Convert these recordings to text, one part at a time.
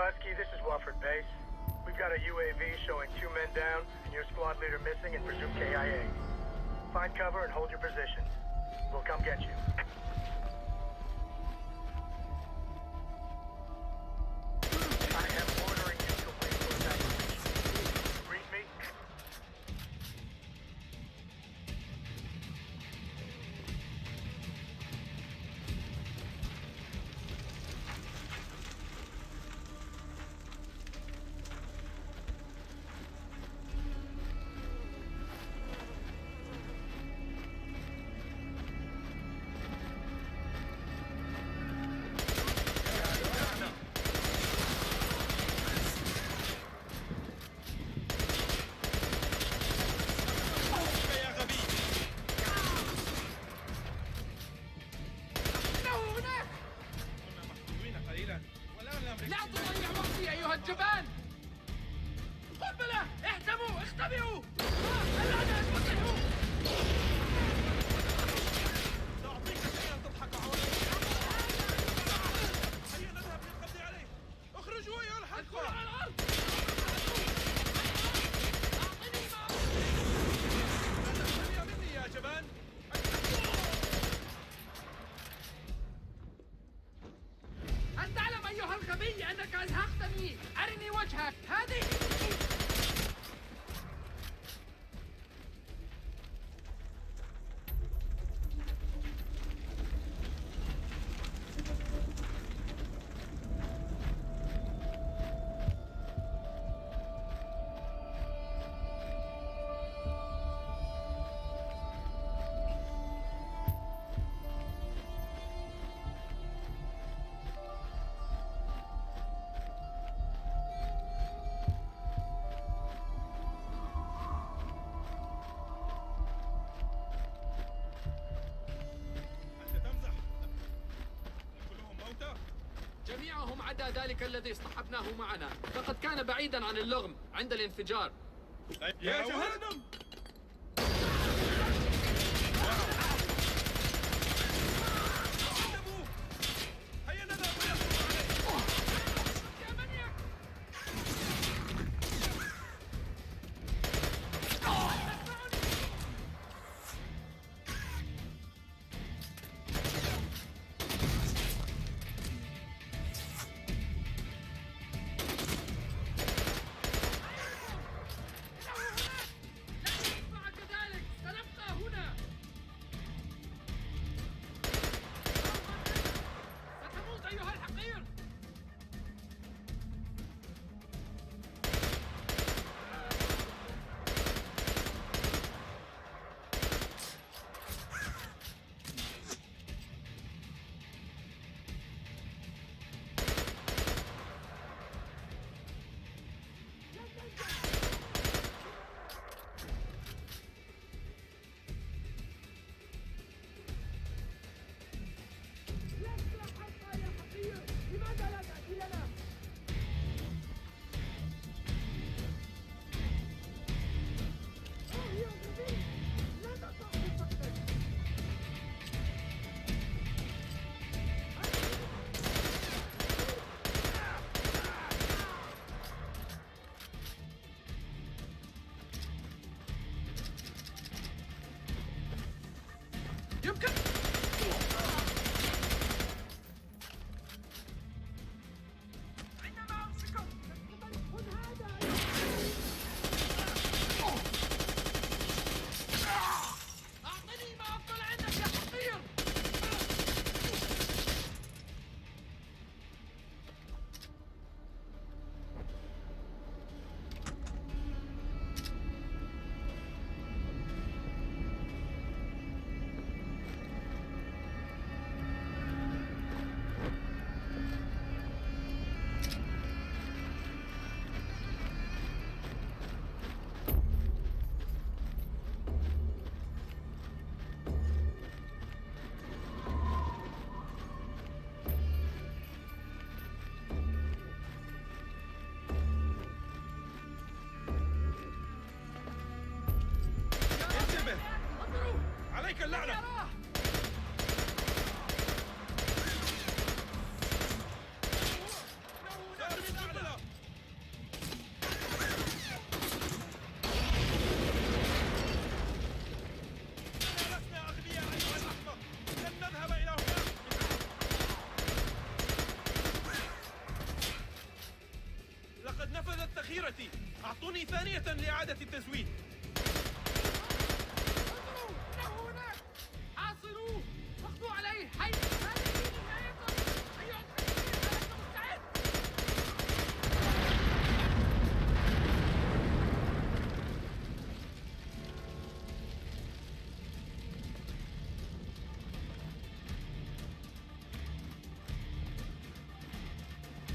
Husky, this is Wofford Base. We've got a UAV showing 2 men down and your squad leader missing and presumed KIA. Find cover and hold your positions. We'll come get you. I am ordering you to wait for evacuation. Read me? لا تضيع وقتي أيها الجبان! قنبلة! اهتموا! اختبئوا! الآن انفتحوا! سأعطيك شيئا تضحك حوله. هيا نذهب للقبض عليه. اخرجوا أيها الحلقة! الكرة على الأرض! أعطني ما لا تستمع مني يا جبان. أن تعلم أيها الغبي أنك أزهقتني! أرني وجهك! هذه! جميعهم عدا ذلك الذي اصطحبناه معنا، فقد كان بعيدا عن اللغم عند الانفجار. يا جهنم! هيا نذهب يا منيك! يمكن عندما أمسكه خذ هذا أعطني ما أفضل عندك يا حقير. عليك اللعنة! سأرسل أعطوني ثانية لإعادة التزويد. انظروا إنه هناك. حاصروه واخذوا عليه. هيا هذه نهايته. أيها الخير أنت مستعد؟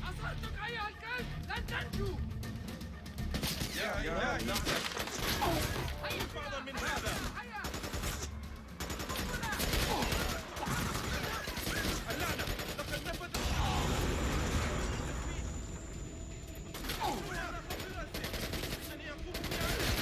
أصرتك أيها الكلب لن تنجو. يا إلهي، بعضا من هذا. هيا اللعنة، لقد نفذ. إنني أقوم بإعادة.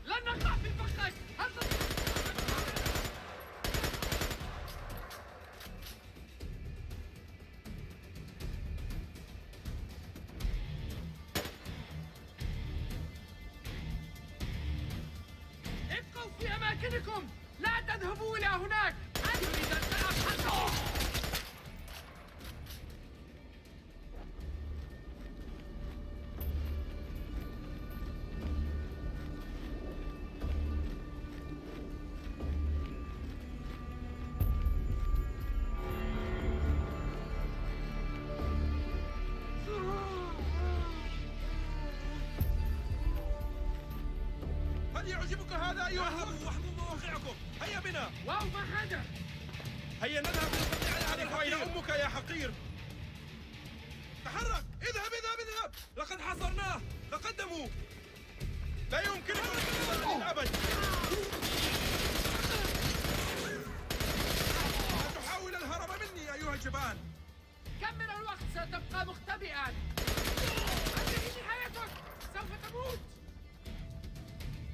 لن نقع في فخك. هل ابقوا في أماكنكم. لا تذهبوا إلى هناك. أن يريد أن تلعب حتى. هل يعجبك هذا أيها الهب؟ واحموا مواقعكم. هيا بنا. واو ما هذا؟ هيا نذهب لنقضي على هذا الحقير. وإلى أمك يا حقير. تحرك. اذهب اذهب اذهب. لقد حاصرناه. تقدموا. لا يمكنكم الانتظار للأبد. لا تحاول الهرب مني أيها الجبان. كم من الوقت ستبقى مختبئا؟ هذه نهايتك. سوف تموت.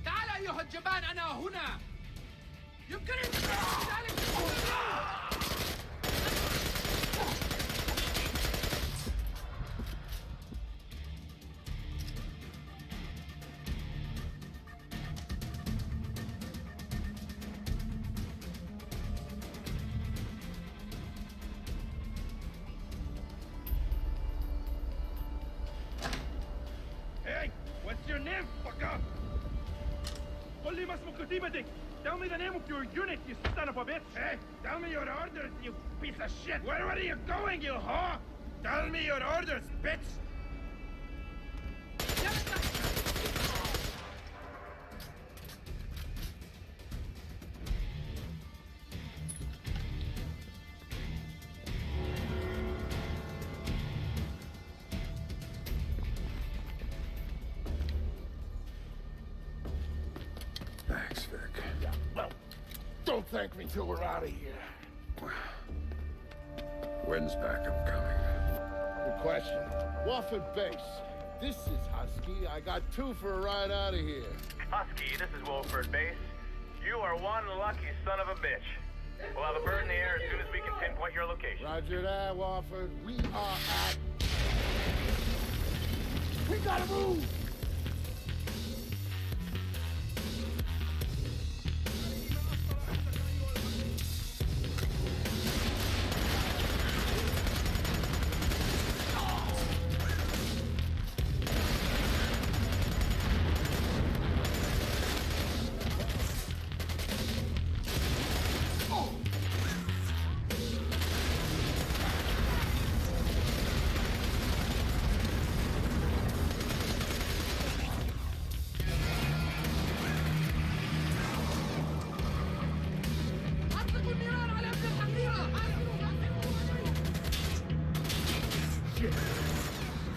تعال أيها الجبان، أنا هنا. يمكنني ذلك. Hey, what's your name, fucker? قل لي ما اسم كتيبتك. Tell me the name of your unit, you son of a bitch. Hey, tell me your orders, you piece of shit. Where are you going, you whore? Tell me your orders, bitch. Thanks, Vic. Yeah, well, don't thank me till we're out of here. When's backup coming? Good question. Wofford Base. This is Husky. I got 2 for a ride out of here. Husky, this is Wolford Base. You are one lucky son of a bitch. We'll have a bird in the air as soon as we can pinpoint your location. Roger that, Wofford. We are at... We gotta move!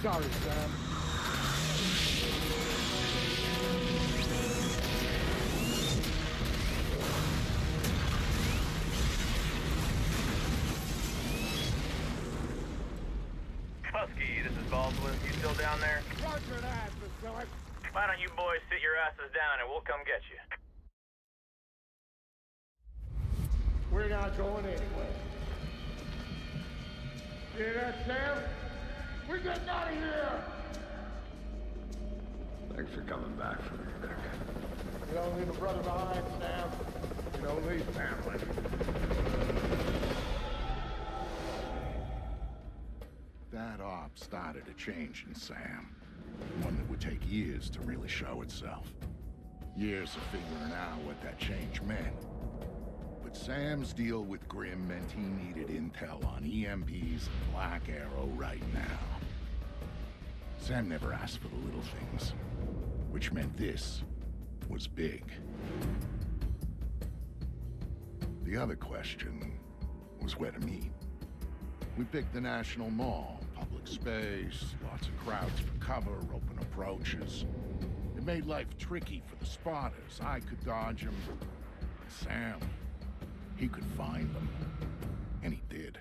Sorry, Sam. Husky, this is Baldwin. You still down there? Roger that, Vasily. Why don't you boys sit your asses down and we'll come get you? We're not going anywhere. Hear that, Sam? We're getting out of here! Thanks for coming back for me, Vic. You don't leave a brother behind, Sam. You don't leave family. That op started a change in Sam. One that would take years to really show itself. Years of figuring out what that change meant. But Sam's deal with Grimm meant he needed intel on EMPs and Black Arrow right now. Sam never asked for the little things, which meant this was big. The other question was where to meet. We picked the National Mall, public space, lots of crowds for cover, open approaches. It made life tricky for the spotters. I could dodge them. Sam, he could find them. And he did.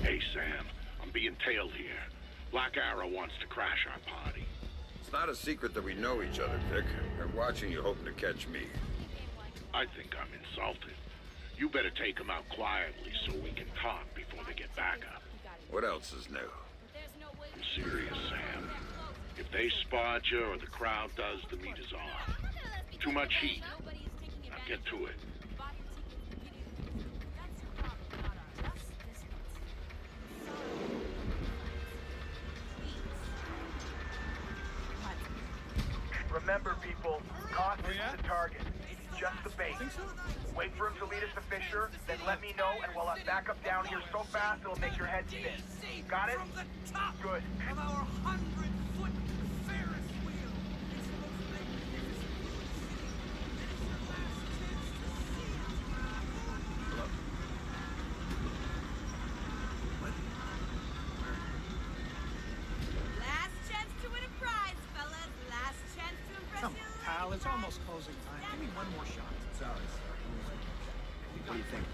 Hey, Sam. I'm being tailed here. Black Arrow wants to crash our party. It's not a secret that we know each other, Vic. They're watching you, hoping to catch me. I think I'm insulted. You better take them out quietly so we can talk before they get back up. What else is new? I'm serious, Sam. If they spot you or the crowd does, the meet is off. Too much heat. Now get to it. Remember, people, cost isn't the target. Just the bait. Wait for him to lead us to Fisher, then let me know, and we'll have backup down here so fast it'll make your head spin. Got it? From the top Good. of our 100-foot Ferris wheel. It's the most magnificent Last chance to win a prize, fellas. Last chance to impress Come on, pal, it's almost closing time. Give me one more shot. Sorry. What do you think?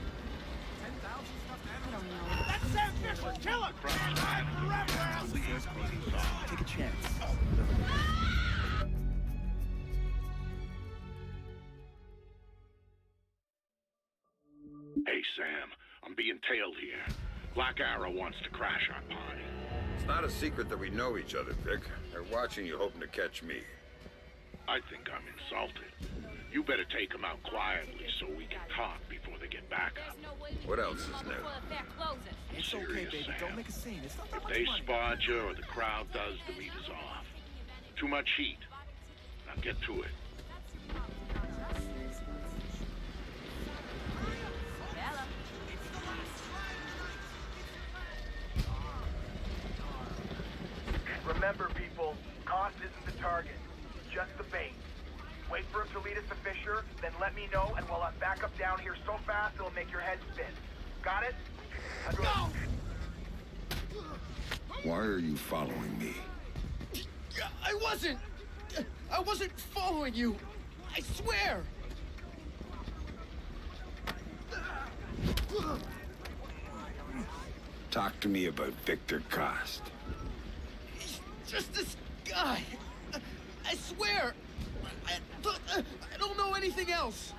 10,000 stuffed animals? That's Sam Fisher! Kill him! Take a chance. Hey, Sam. I'm being tailed here. Black Arrow wants to crash our party. It's not a secret that we know each other, Vic. They're watching you, hoping to catch me. I think I'm insulted. You better take them out quietly so we can talk before they get back up. What else is new? I'm It's okay, serious, baby. Sam. Don't make a scene. It's not that If much they money. spot you or the crowd does, the meet is off. Too much heat. Now get to it. Remember, people, cost isn't the target. Just the bait. Wait for him to lead us to Fisher, then let me know, and we'll have backup down here so fast it'll make your head spin. Got it? Go! Why are you following me? I wasn't following you. I swear. Talk to me about Victor Cost. He's just this guy. I swear. I don't know anything else.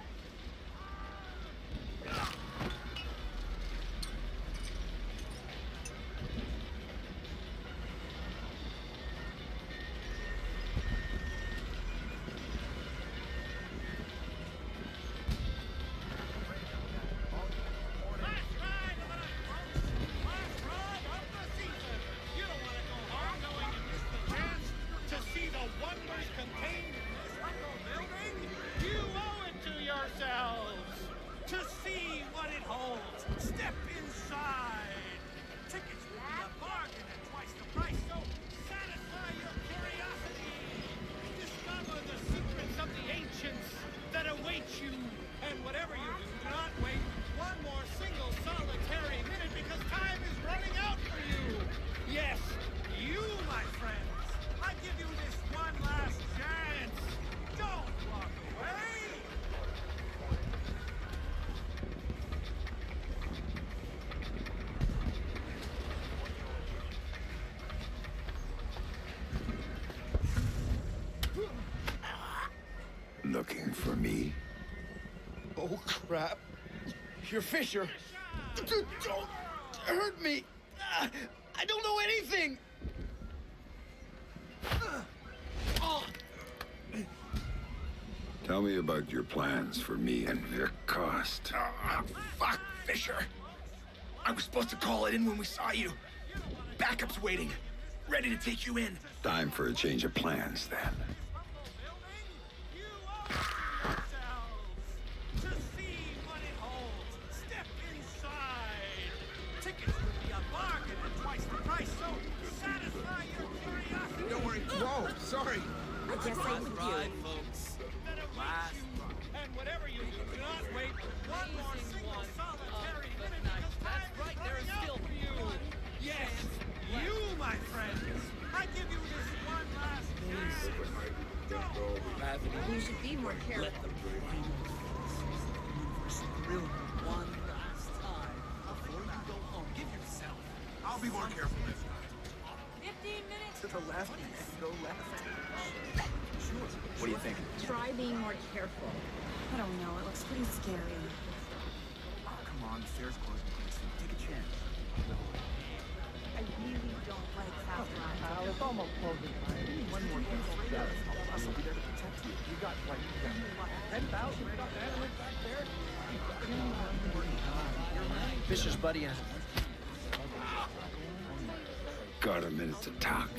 Looking for me? Oh, crap. You're Fisher. Don't hurt me. I don't know anything. Tell me about your plans for me and Vic Cost. Fuck, Fisher. I was supposed to call it in when we saw you. Backup's waiting. Ready to take you in. Time for a change of plans, then. To see what it holds. Step inside. Tickets would be a bargain at twice the price, so satisfy your curiosity. Don't worry. Whoa, sorry. I guess I'm with you. Folks. And whatever you do not wait one more single solitary minute because that's right, there is still for you. Yes, you, my friends. I give you this one last chance. You should be more careful. Real one last time before you go home. Give yourself. I'll be more careful this time. 15 minutes. To the left and go left. Sure. What do you think? Try being more careful. I don't know. It looks pretty scary. Oh, come on. The fair's closing pretty soon. Take a chance. I really don't like fast rides. It's almost closing time. One more thing. I'll be there to protect you. You got like 10,000 right off the animals back there. Fisher's buddy has Got a minute to talk.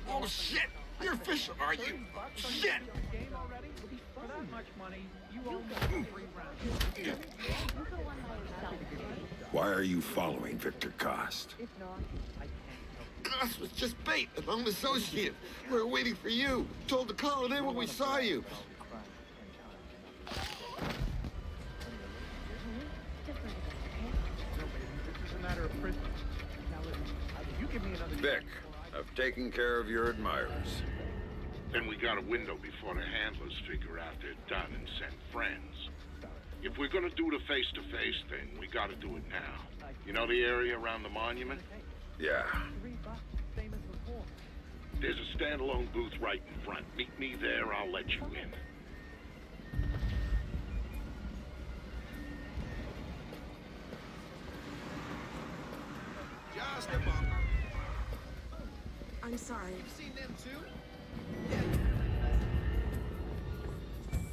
Oh, shit! You're Fisher, are you? Shit! Game already? For that much money, you own the free round. Why are you following Victor Cost? If not, I can't. Us was just bait, an own associate. We were waiting for you. Told to call it in when we saw you. This is a matter of prison. Now listen, you give me another... Vic, I've taken care of your admirers. Then we got a window before the handlers figure out they're done and send friends. If we're gonna do the face-to-face thing, we gotta do it now. You know the area around the monument? Yeah. There's a standalone booth right in front. Meet me there, I'll let you in. Just a bump. I'm sorry. You've seen them too?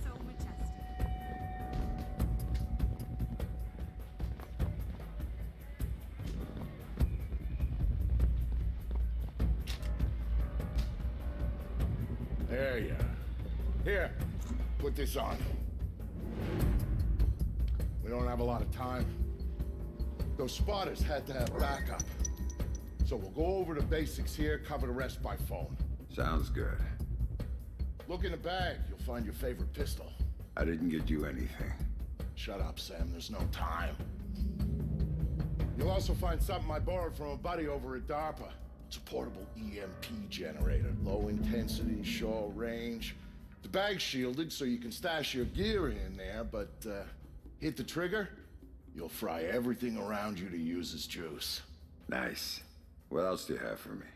So majestic. There you are. Here, put this on. We don't have a lot of time. Those spotters had to have backup. So we'll go over the basics here, cover the rest by phone. Sounds good. Look in the bag, you'll find your favorite pistol. I didn't get you anything. Shut up, Sam, there's no time. You'll also find something I borrowed from a buddy over at DARPA. It's a portable EMP generator, low intensity, short range. The bag's shielded so you can stash your gear in there, but hit the trigger, you'll fry everything around you to use as juice. Nice. What else do you have for me?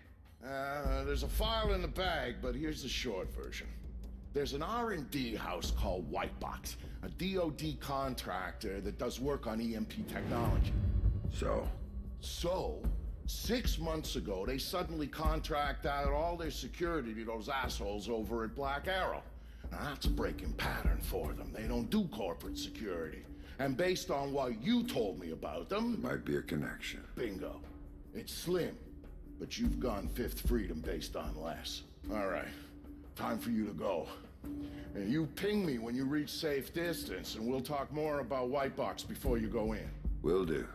There's a file in the bag, but here's the short version. There's an R&D house called Whitebox, a DoD contractor that does work on EMP technology. So, 6 months ago, they suddenly contract out all their security to those assholes over at Black Arrow. Now, that's a breaking pattern for them. They don't do corporate security. And based on what you told me about them... might be a connection. Bingo. It's slim, but you've gone Fifth Freedom based on less. All right, time for you to go. And you ping me when you reach safe distance, and we'll talk more about Whitebox before you go in. Will do.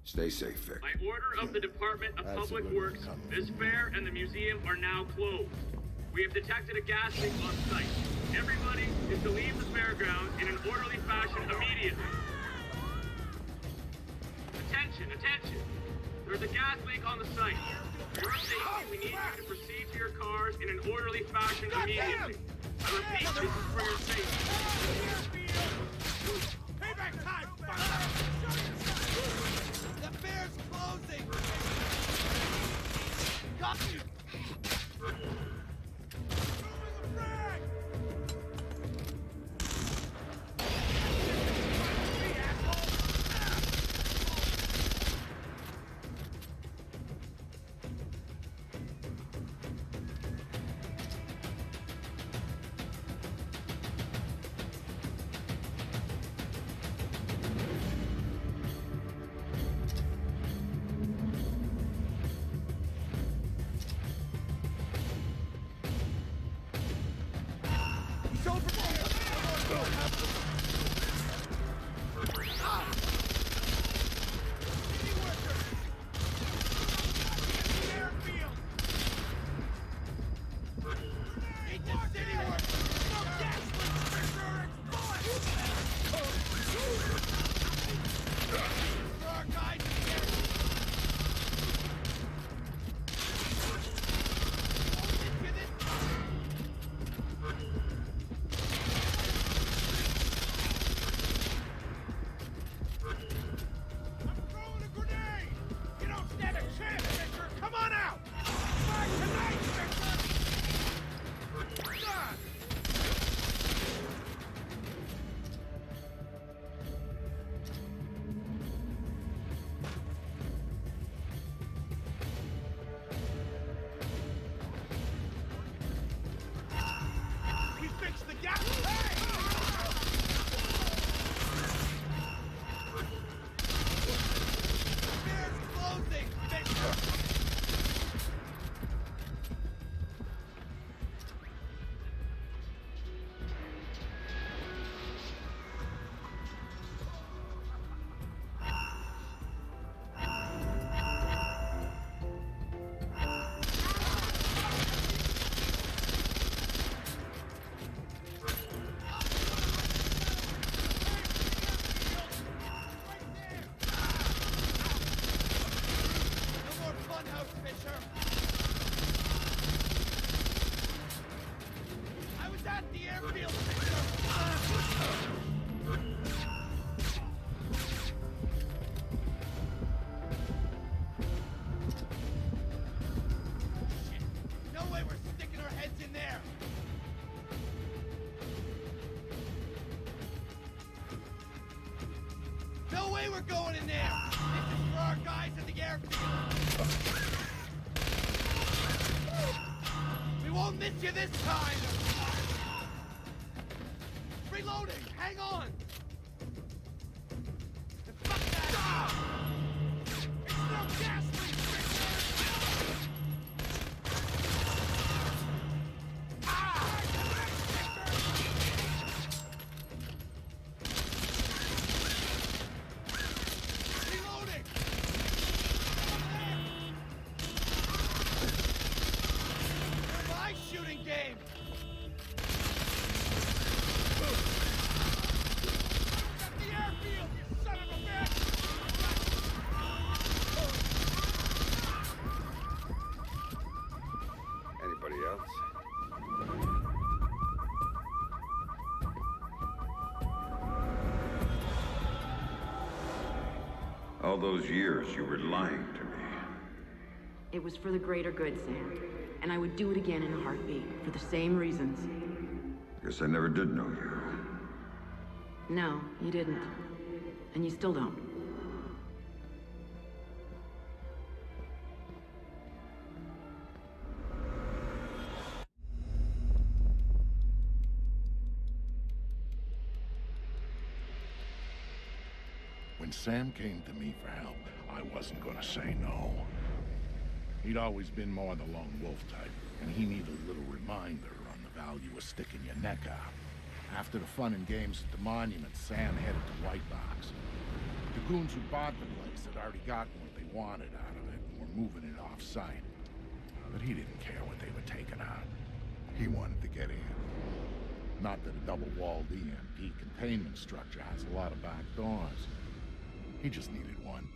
Stay safe, Vic. By order of the Department of Public Works, this fair and the museum are now closed. We have detected a gas leak on site. Everybody is to leave the fairground in an orderly fashion immediately. Attention, attention. There's a gas leak on the site. For your safety, we need you to proceed to your cars in an orderly fashion immediately. I repeat, this is for your safety. Payback time! The fair's closing! Got you! No way we're going in there! This is for our guys at the airfield! We won't miss you this time! Reloading! Hang on! Fuck that! It's no gas leak, All those years you were lying to me. It was for the greater good, Sam. And I would do it again in a heartbeat, for the same reasons. Guess I never did know you. No, you didn't. And you still don't. When Sam came to me for help, I wasn't gonna say no. He'd always been more the lone wolf type, and he needed a little reminder on the value of sticking your neck out. After the fun and games at the monument, Sam headed to White Box. The goons who bought the place had already gotten what they wanted out of it and were moving it off-site. But he didn't care what they were taking out. He wanted to get in. Not that a double-walled EMP containment structure has a lot of back doors. He just needed one.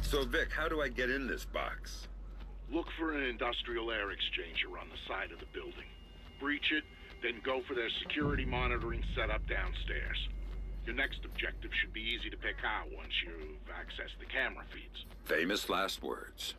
So, Vic, how do I get in this box? Look for an industrial air exchanger on the side of the building. Breach it, then go for their security monitoring setup downstairs. Your next objective should be easy to pick out once you've accessed the camera feeds. Famous last words.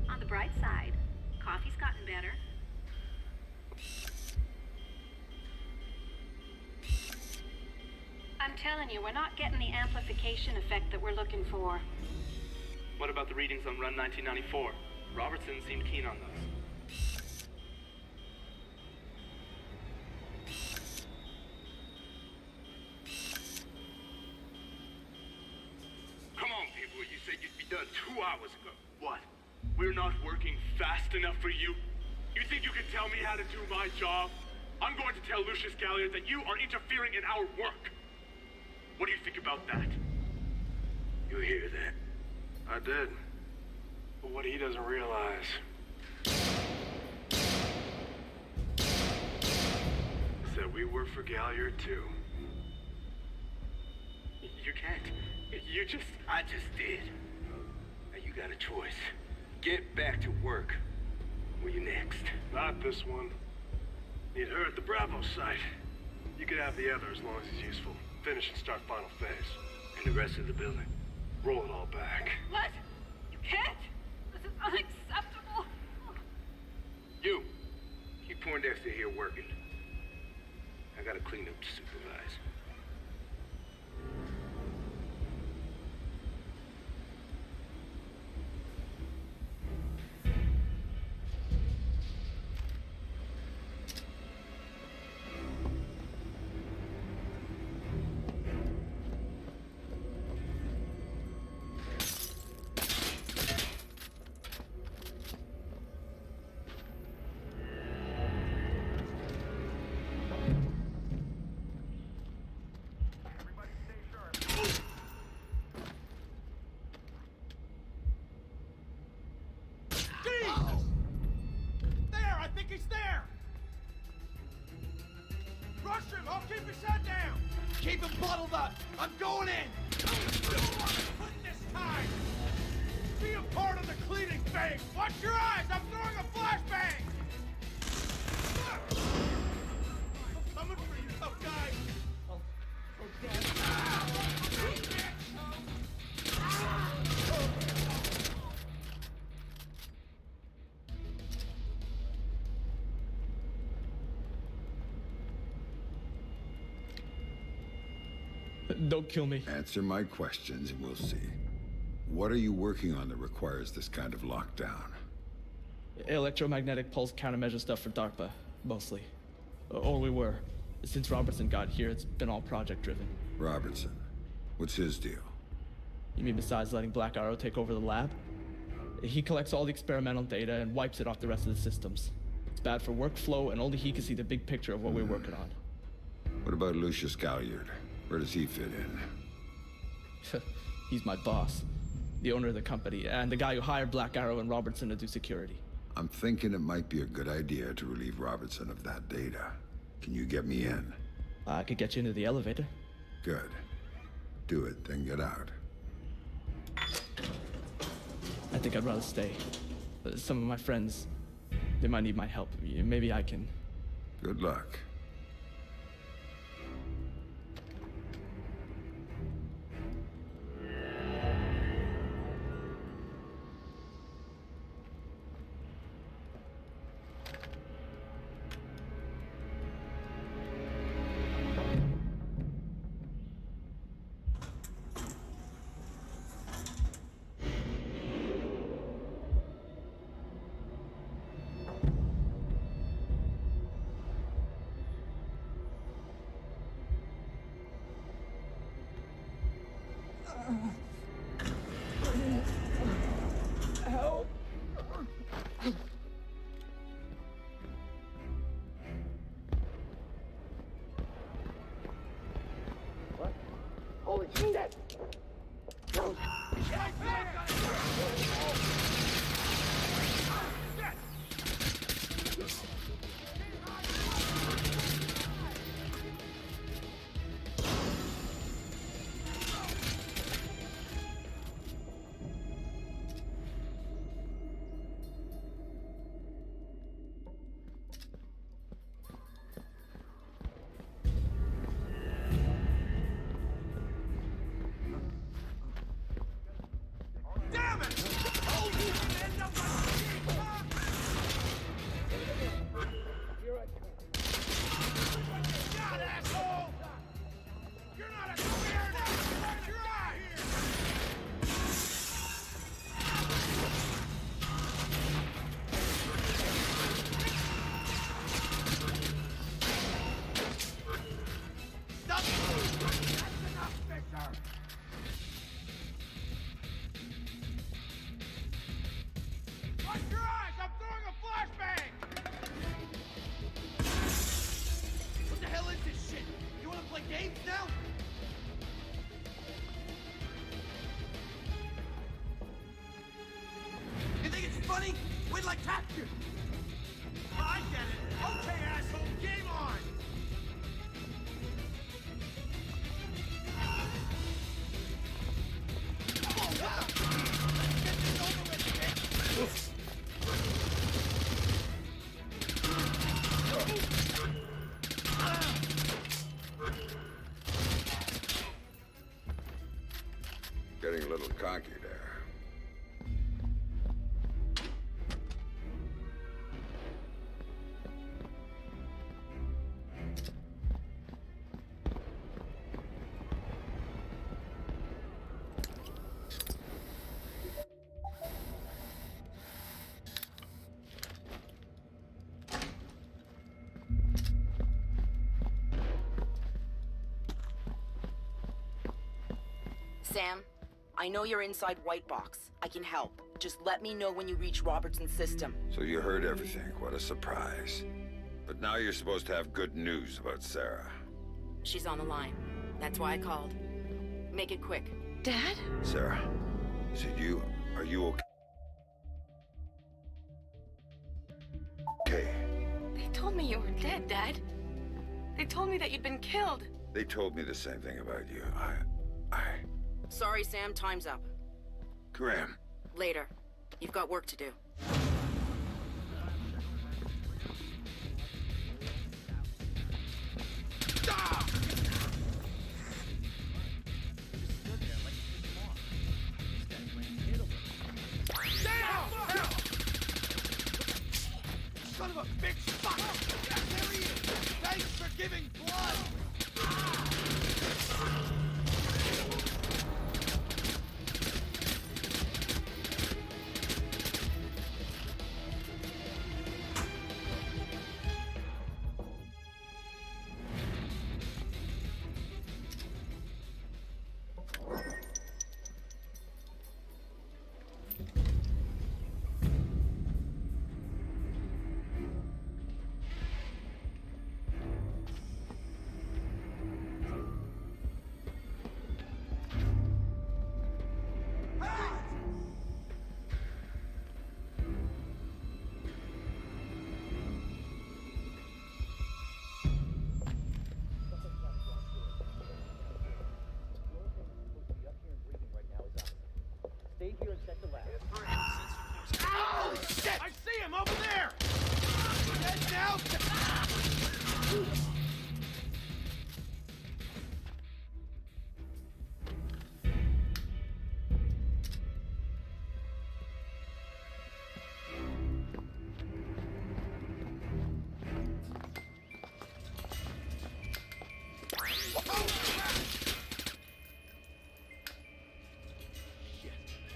On the bright side, coffee's gotten better. I'm telling you, we're not getting the amplification effect that we're looking for. What about the readings on Run 1994? Robertson seemed keen on those. Come on, people. You said you'd be done 2 hours ago. What? We're not working fast enough for you? You think you can tell me how to do my job? I'm going to tell Lucius Galliard that you are interfering in our work. What do you think about that? You hear that? I did. But what he doesn't realize... is that we work for Galliard too. You can't. I just did. Now you got a choice. Get back to work. Where you next? Not this one. Need her at the Bravo site. You could have the other as long as he's useful. Finish and start final phase. And the rest of the building? Roll it all back. What? You can't! This is unacceptable! You! Keep Poindexter here working. I gotta clean up to supervise. shut down! Keep him bottled up! I'm going in! Put this time! Be a part of the cleaning phase! Watch your eyes! I'm throwing a flashbang! I'm coming for you, tough guy! Don't kill me. Answer my questions and we'll see. What are you working on that requires this kind of lockdown? Electromagnetic pulse countermeasure stuff for DARPA, mostly. Or we were. Since Robertson got here, it's been all project-driven. Robertson? What's his deal? You mean besides letting Black Arrow take over the lab? He collects all the experimental data and wipes it off the rest of the systems. It's bad for workflow, and only he can see the big picture of what we're working on. What about Lucius Galliard? Where does he fit in? He's my boss, the owner of the company, and the guy who hired Black Arrow and Robertson to do security. I'm thinking it might be a good idea to relieve Robertson of that data. Can you get me in? I could get you into the elevator. Good. Do it, then get out. I think I'd rather stay. Some of my friends, they might need my help. Maybe I can. Good luck. Help! What? Holy shit! Funny? Wait till I catch you! I get it! Okay, asshole, game on! Getting a little cocky there. Sam, I know you're inside White Box. I can help. Just let me know when you reach Robertson's system. So you heard everything. What a surprise. But now you're supposed to have good news about Sarah. She's on the line. That's why I called. Make it quick. Dad? Sarah, is it you? Are you okay? They told me you were dead, Dad. They told me that you'd been killed. They told me the same thing about you. Sorry, Sam, time's up. Graham. Later. You've got work to do. Son of a bitch! Fuck! There he is! Thanks for giving blood! Stay here and check the lab. Holy shit! I see him over there! Dead now?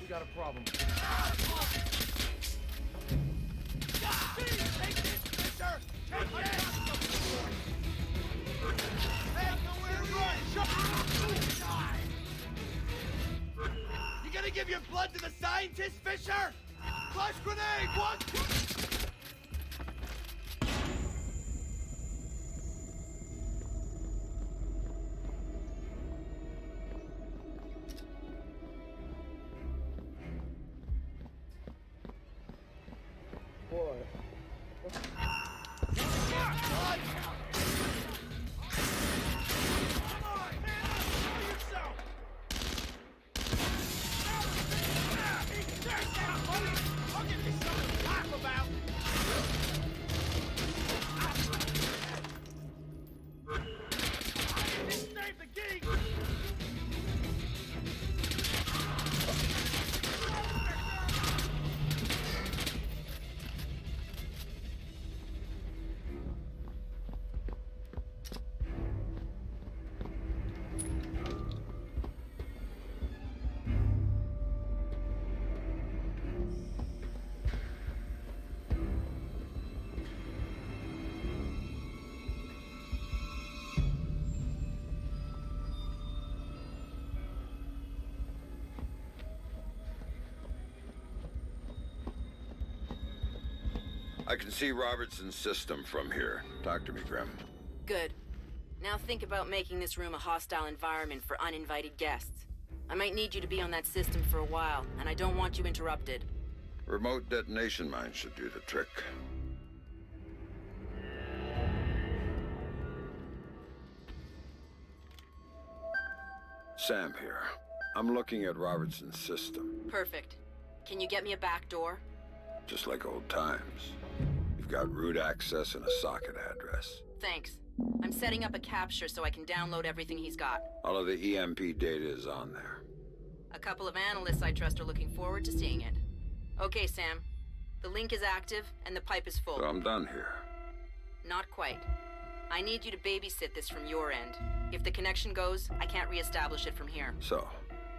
Got a problem. Take this, Fisher! Take it! Hey, nowhere to run! You gonna give your blood to the scientist, Fisher? Flash grenade! What? I can see Robertson's system from here. Talk to me, Grim. Good. Now think about making this room a hostile environment for uninvited guests. I might need you to be on that system for a while, and I don't want you interrupted. Remote detonation mine should do the trick. Sam here. I'm looking at Robertson's system. Perfect. Can you get me a back door? Just like old times. You've got root access and a socket address. Thanks. I'm setting up a capture so I can download everything he's got. All of the EMP data is on there. A couple of analysts I trust are looking forward to seeing it. Okay, Sam. The link is active and the pipe is full. So I'm done here. Not quite. I need you to babysit this from your end. If the connection goes, I can't reestablish it from here. So,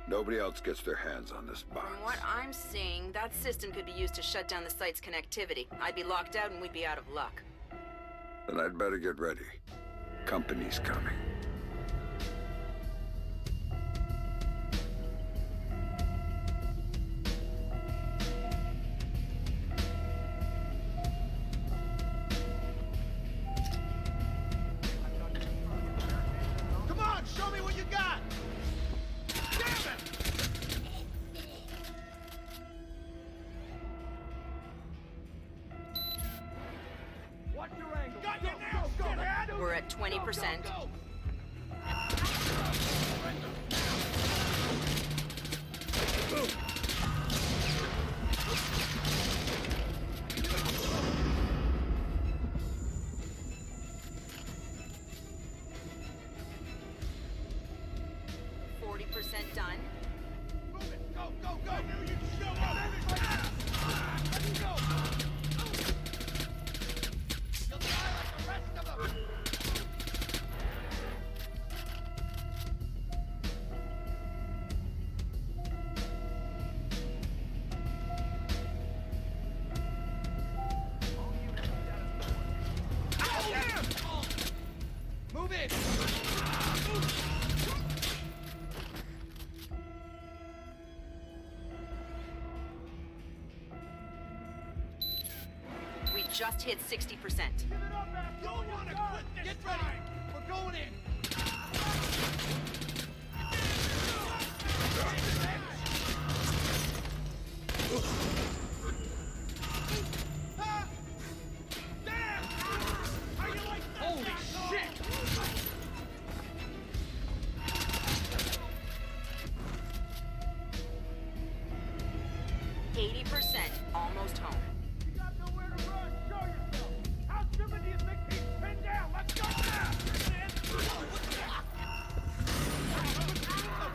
nobody else gets their hands on this box. From what I'm seeing, that system could be used to shut down the site's connectivity. I'd be locked out and we'd be out of luck. Then I'd better get ready. Company's coming. Come on, show me what you got! Damn it! Watch your angle. Got you now, shithead! We're at 20% 40% done. Move it! Go, go, go! I knew you'd show up! Let's go! You'll die like the rest of them! Move in! We just hit 60%. Give it up, man! Don't wanna quit this. Get ready! We're going in! Damn! How you like that? Holy shit! 80%, almost home. You got nowhere to run. Show yourself. How stupid do you think he's pinned down? Let's go now!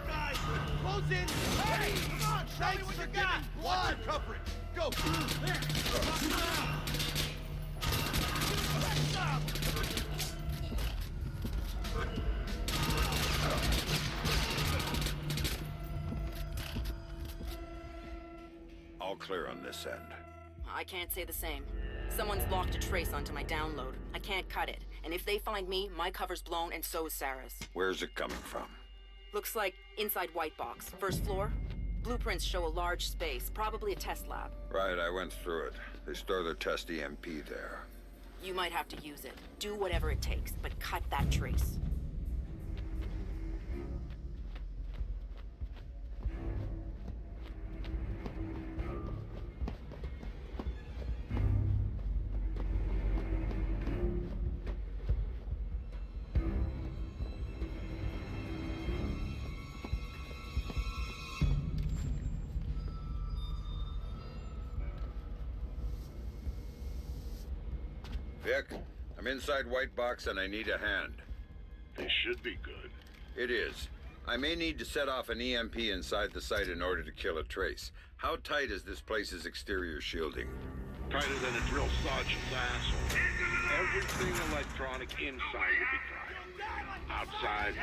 Guys, close in. Hey, come on, show me what you got. Blood coverage. Go. There. All clear on this end. I can't say the same. Someone's locked a trace onto my download. I can't cut it. And if they find me, my cover's blown and so is Sarah's. Where's it coming from? Looks like inside White Box. First floor. Blueprints show a large space, probably a test lab. Right, I went through it. They store their test EMP there. You might have to use it. Do whatever it takes, but cut that trace. Vic, I'm inside White Box and I need a hand. This should be good. It is. I may need to set off an EMP inside the site in order to kill a trace. How tight is this place's exterior shielding? Tighter than a drill sergeant's asshole. Everything electronic inside will be tight. Outside,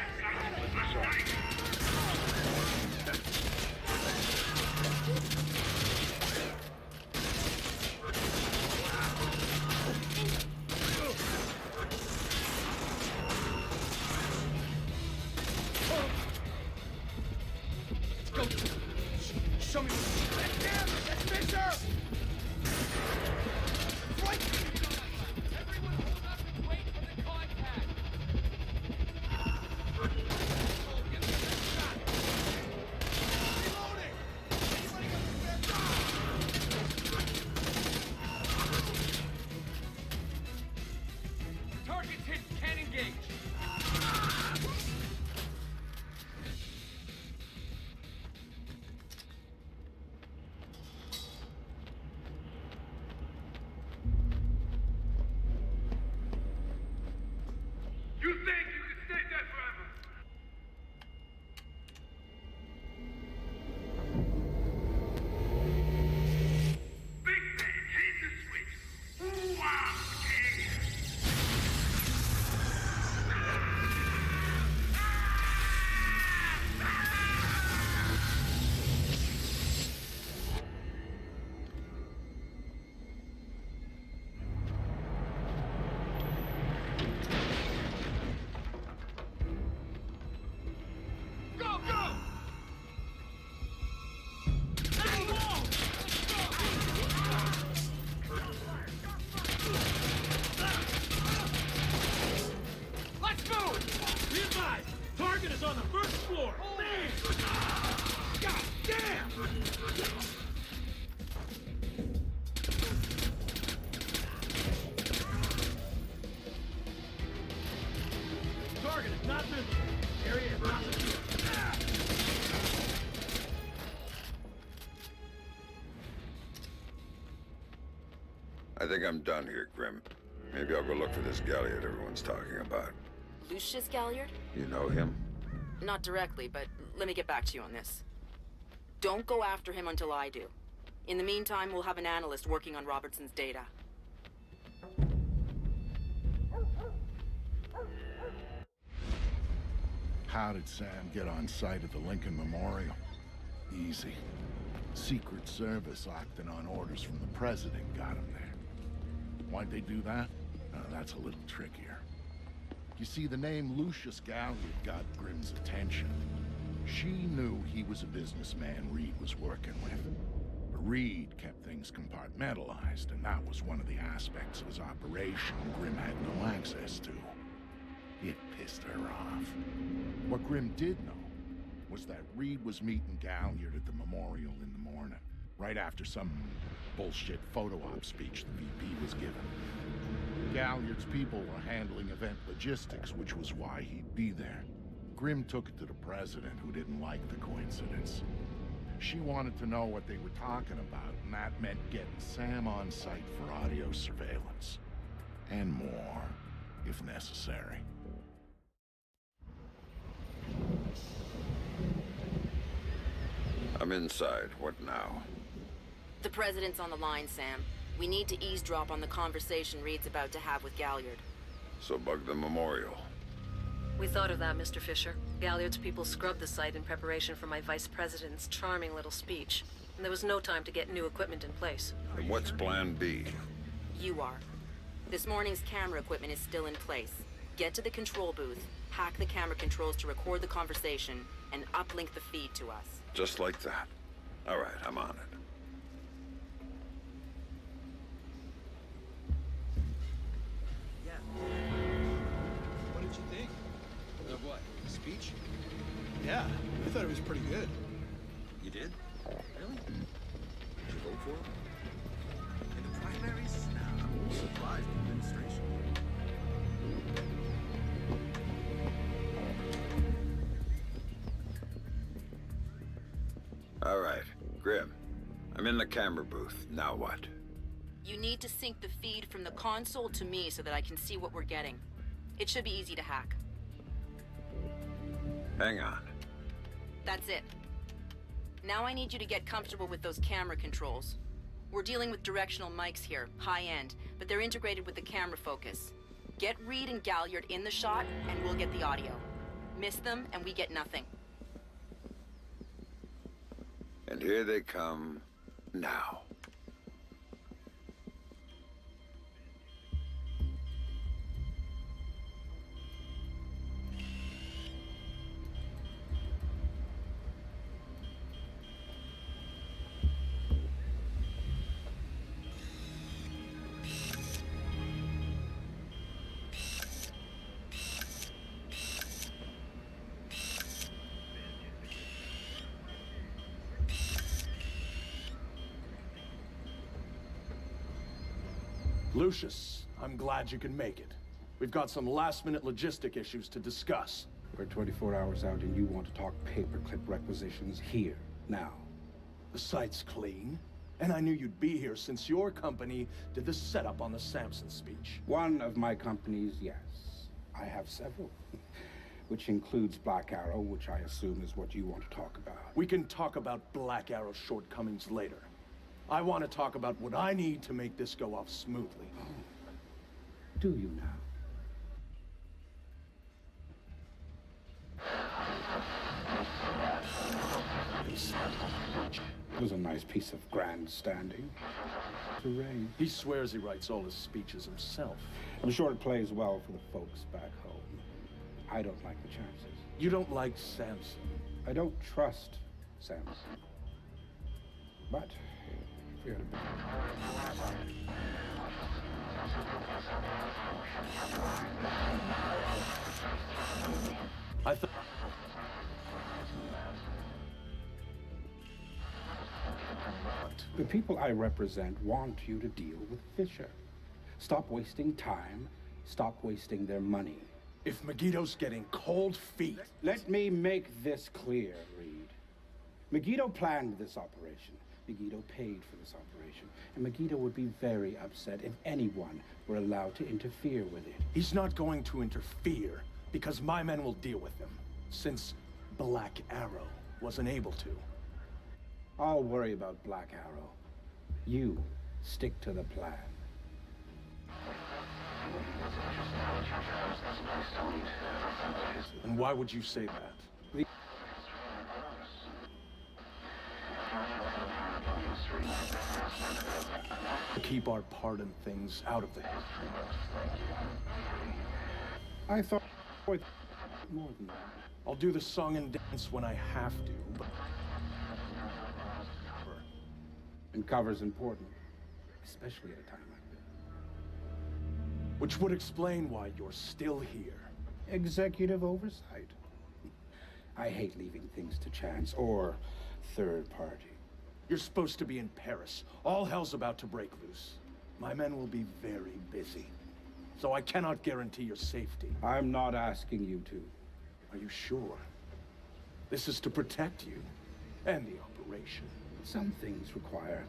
Go. Show me. Damn it! That's Fisher! Right! Everyone hold up and wait for the contact! Reloading! Anybody got the target's hit, can't engage! You think you can stay dead forever? Big man, hit the switch. Ooh, wow, yeah. Go, go! Hey, whoa! Let's move! Be advised, target is on the first floor. God damn! Target is not visible. Area is not secure. I think I'm done here, Grim. Maybe I'll go look for this Galliard everyone's talking about. Lucius Galliard? You know him? Not directly, but let me get back to you on this. Don't go after him until I do. In the meantime, we'll have an analyst working on Robertson's data. How did Sam get on site at the Lincoln Memorial? Easy. Secret Service acting on orders from the President got him there. Why'd they do that? That's a little trickier. You see, the name Lucius Galliard got Grimm's attention. She knew he was a businessman Reed was working with. But Reed kept things compartmentalized, and that was one of the aspects of his operation Grimm had no access to. It pissed her off. What Grimm did know was that Reed was meeting Galliard at the memorial in the morning, right after some bullshit photo op speech the VP was giving. Galliard's people were handling event logistics, which was why he'd be there. Grimm took it to the President, who didn't like the coincidence. She wanted to know what they were talking about, and that meant getting Sam on site for audio surveillance. And more, if necessary. I'm inside. What now? The President's on the line, Sam. We need to eavesdrop on the conversation Reed's about to have with Galliard. So bug the memorial. We thought of that, Mr. Fisher. Galliard's people scrubbed the site in preparation for my Vice President's charming little speech. And there was no time to get new equipment in place. And what's plan B? You are. This morning's camera equipment is still in place. Get to the control booth, hack the camera controls to record the conversation, and uplink the feed to us. Just like that. All right, I'm on it. What did you think? Of what? The speech? Yeah, I thought it was pretty good. You did? Really? Did you vote for him? In the primaries? Nah, I'm surprised the administration. All right, Grimm. I'm in the camera booth. Now what? You need to sync the feed from the console to me so that I can see what we're getting. It should be easy to hack. Hang on. That's it. Now I need you to get comfortable with those camera controls. We're dealing with directional mics here, high-end, but they're integrated with the camera focus. Get Reed and Galliard in the shot, and we'll get the audio. Miss them, and we get nothing. And here they come now. Lucius, I'm glad you can make it. We've got some last-minute logistic issues to discuss. We're 24 hours out and you want to talk paperclip requisitions here, now. The site's clean, and I knew you'd be here since your company did the setup on the Samson speech. One of my companies, yes. I have several. Which includes Black Arrow, which I assume is what you want to talk about. We can talk about Black Arrow's shortcomings later. I want to talk about what I need to make this go off smoothly. Oh. Do you now? It was a nice piece of grandstanding. Terrain. He swears he writes all his speeches himself. I'm sure it plays well for the folks back home. I don't like the chances. You don't like Samson? I don't trust Samson. But if we had a bit. I thought. The people I represent want you to deal with Fisher. Stop wasting time. Stop wasting their money. If Megiddo's getting cold feet... Let me make this clear, Reed. Megiddo planned this operation. Megiddo paid for this operation. And Megiddo would be very upset if anyone were allowed to interfere with it. He's not going to interfere because my men will deal with him. Since Black Arrow wasn't able to. I'll worry about Black Arrow. You stick to the plan. And why would you say that? To keep our part in things out of the history. I thought more than that. I'll do the song and dance when I have to, but... And cover's important, especially at a time like this. Which would explain why you're still here. Executive oversight. I hate leaving things to chance or third party. You're supposed to be in Paris. All hell's about to break loose. My men will be very busy, so I cannot guarantee your safety. I'm not asking you to. Are you sure? This is to protect you and the operation. Some things require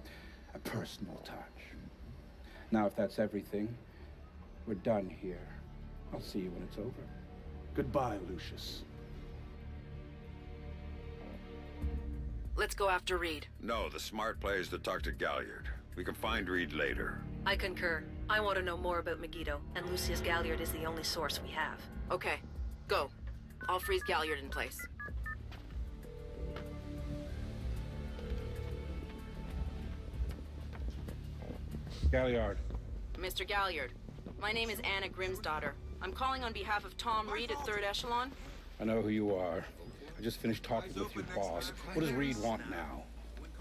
a personal touch. Now, if that's everything, we're done here. I'll see you when it's over. Goodbye, Lucius. Let's go after Reed. No, the smart play is to talk to Galliard. We can find Reed later. I concur. I want to know more about Megiddo, and Lucius Galliard is the only source we have. Okay, go. I'll freeze Galliard in place. Galliard. Mr. Galliard, my name is Anna Grimsdottir. I'm calling on behalf of Tom Reed at 3rd Echelon. I know who you are. I just finished talking with your boss. What does Reed want now?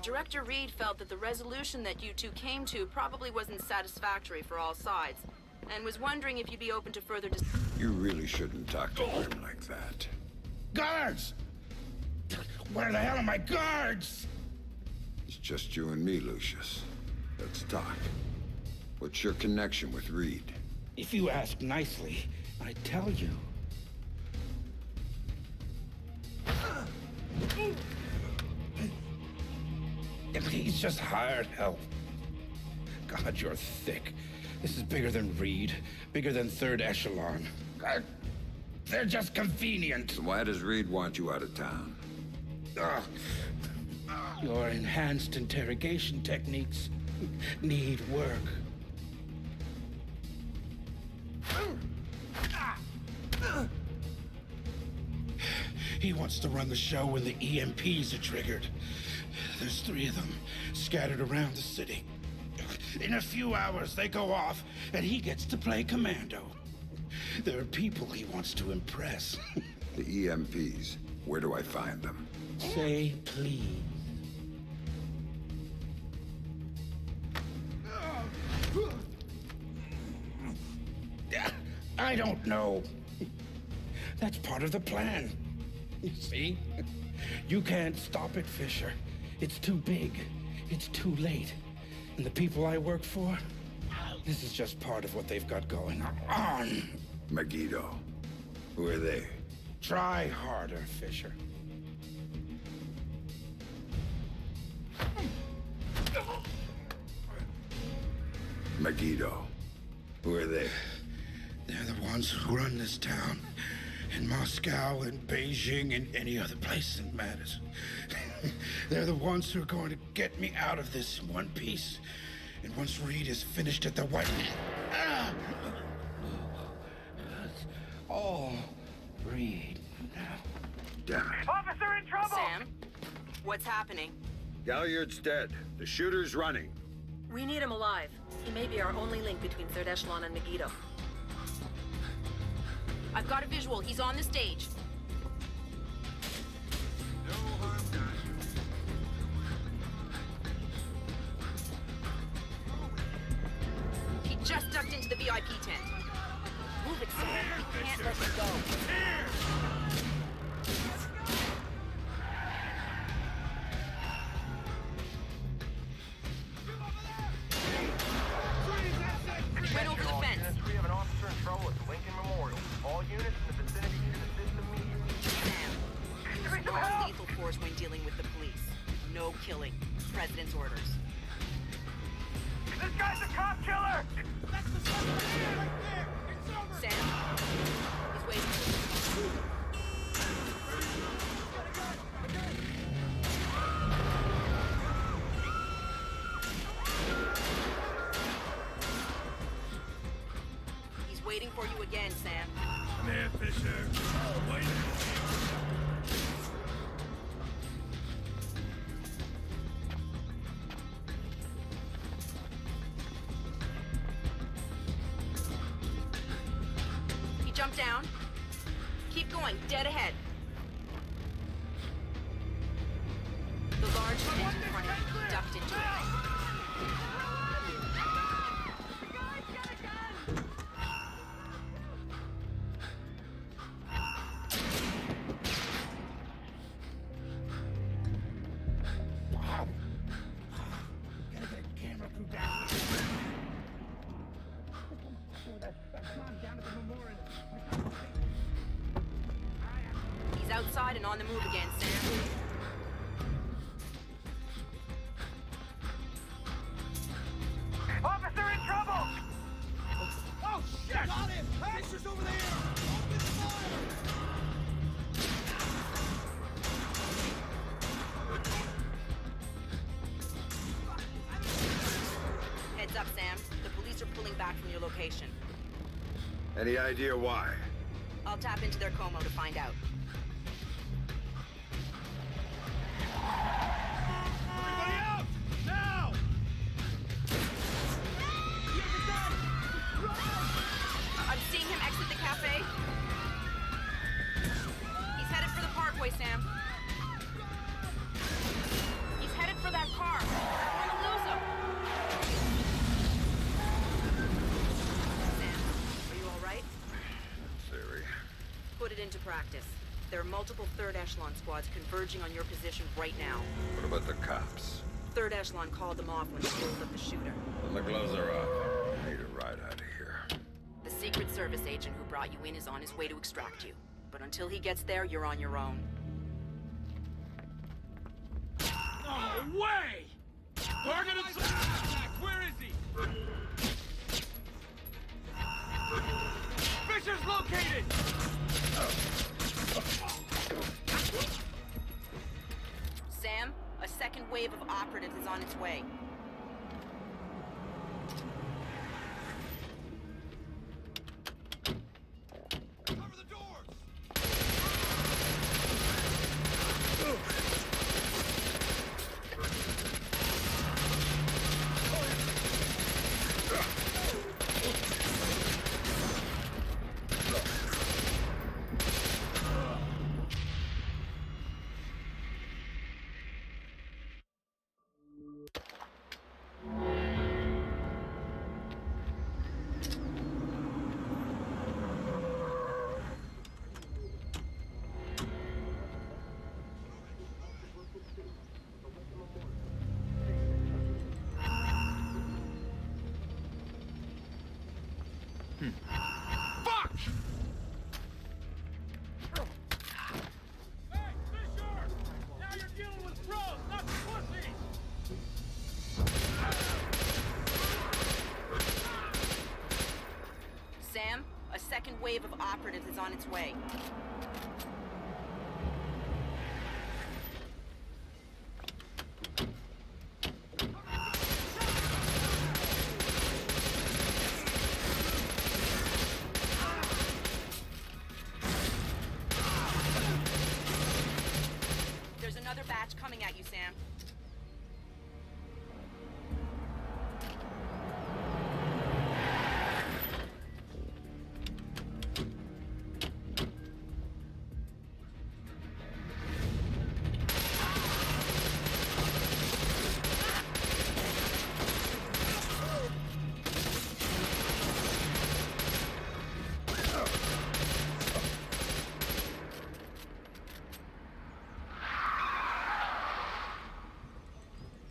Director Reed felt that the resolution that you two came to probably wasn't satisfactory for all sides, and was wondering if you'd be open to further You really shouldn't talk to him like that. Guards! Where the hell are my guards? It's just you and me, Lucius. Let's talk. What's your connection with Reed? If you ask nicely, I tell you. He's just hired help. God, you're thick. This is bigger than Reed, bigger than 3rd Echelon. They're just convenient. So why does Reed want you out of town? Your enhanced interrogation techniques need work. He wants to run the show when the EMPs are triggered. There's 3 of them scattered around the city. In a few hours, they go off, and he gets to play commando. There are people he wants to impress. The EMPs. Where do I find them? Say please. I don't know. That's part of the plan. You see? You can't stop it, Fisher. It's too big. It's too late. And the people I work for, this is just part of what they've got going on. Megiddo. Who are they? Try harder, Fisher. Megiddo. Who are they? They're the ones who run this town. In Moscow, in Beijing, and any other place that matters. They're the ones who are going to get me out of this in one piece. And once Reed is finished at the White... It's all Reed now. Damn it. Officer in trouble! Sam, what's happening? Galliard's dead. The shooter's running. We need him alive. He may be our only link between 3rd Echelon and Megiddo. I've got a visual. He's on the stage. He just ducked into the VIP tent. Move it, Sam. We can't let him go. He went over the fence. We have an officer in trouble at the Lincoln Memorial. All units in the vicinity should assist immediately. Non-lethal force when dealing with the police. No killing. President's orders. This guy's a cop killer! That's the suspect right there! It's over! Sam, he's waiting. Not down. Keep going, dead ahead. The large tent in front of you, ducked into it. He's outside and on the move again, Sam. Officer in trouble! Oh, shit! Got him! Fisher's over there! Open fire! Heads up, Sam. The police are pulling back from your location. Any idea why? I'll tap into their Como to find out. Everybody out! Now! I'm seeing him exit the cafe. He's headed for the parkway, Sam. He's headed for that car. We're gonna lose him. Sam, are you all right? Theory. Put it into practice. There are multiple third echelon squads converging on your position right now. What about the cops? Third echelon called them off when they pulled up the shooter. When the gloves are off, I need a ride out of here. The Secret Service agent who brought you in is on his way to extract you. But until he gets there, you're on your own. No way! Targeted suspect! Where is he? Fisher's located! Sam, a second wave of operatives is on its way. Fuck! Hey, Fisher! Now you're dealing with pros, not pussies! Sam, a second wave of operatives is on its way. There's another batch coming at you, Sam.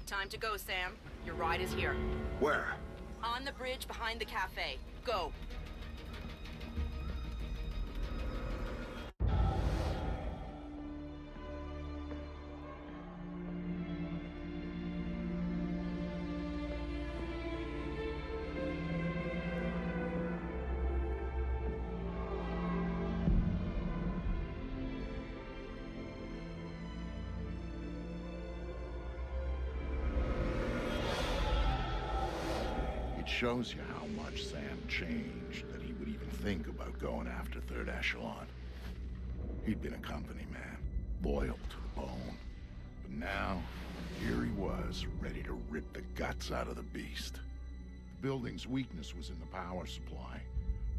Time to go, Sam. Your ride is here. Where? On the bridge behind the cafe. Go. It shows you how much Sam changed that he would even think about going after Third Echelon. He'd been a company man, loyal to the bone. But now, here he was, ready to rip the guts out of the beast. The building's weakness was in the power supply.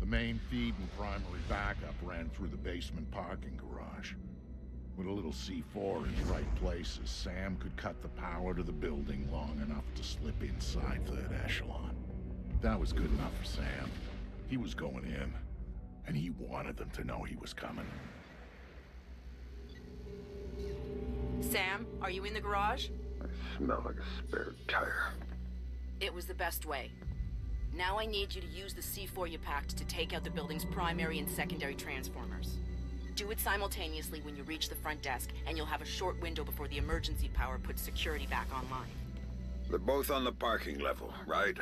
The main feed and primary backup ran through the basement parking garage. With a little C4 in the right places, Sam could cut the power to the building long enough to slip inside third echelon. That was good enough for Sam. He was going in, and he wanted them to know he was coming. Sam, are you in the garage? I smell like a spare tire. It was the best way. Now I need you to use the C4 you packed to take out the building's primary and secondary transformers. Do it simultaneously when you reach the front desk, and you'll have a short window before the emergency power puts security back online. They're both on the parking level, right?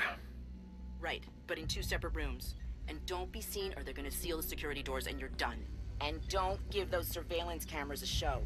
Right, but in 2 separate rooms. And don't be seen or they're gonna seal the security doors and you're done. And don't give those surveillance cameras a show.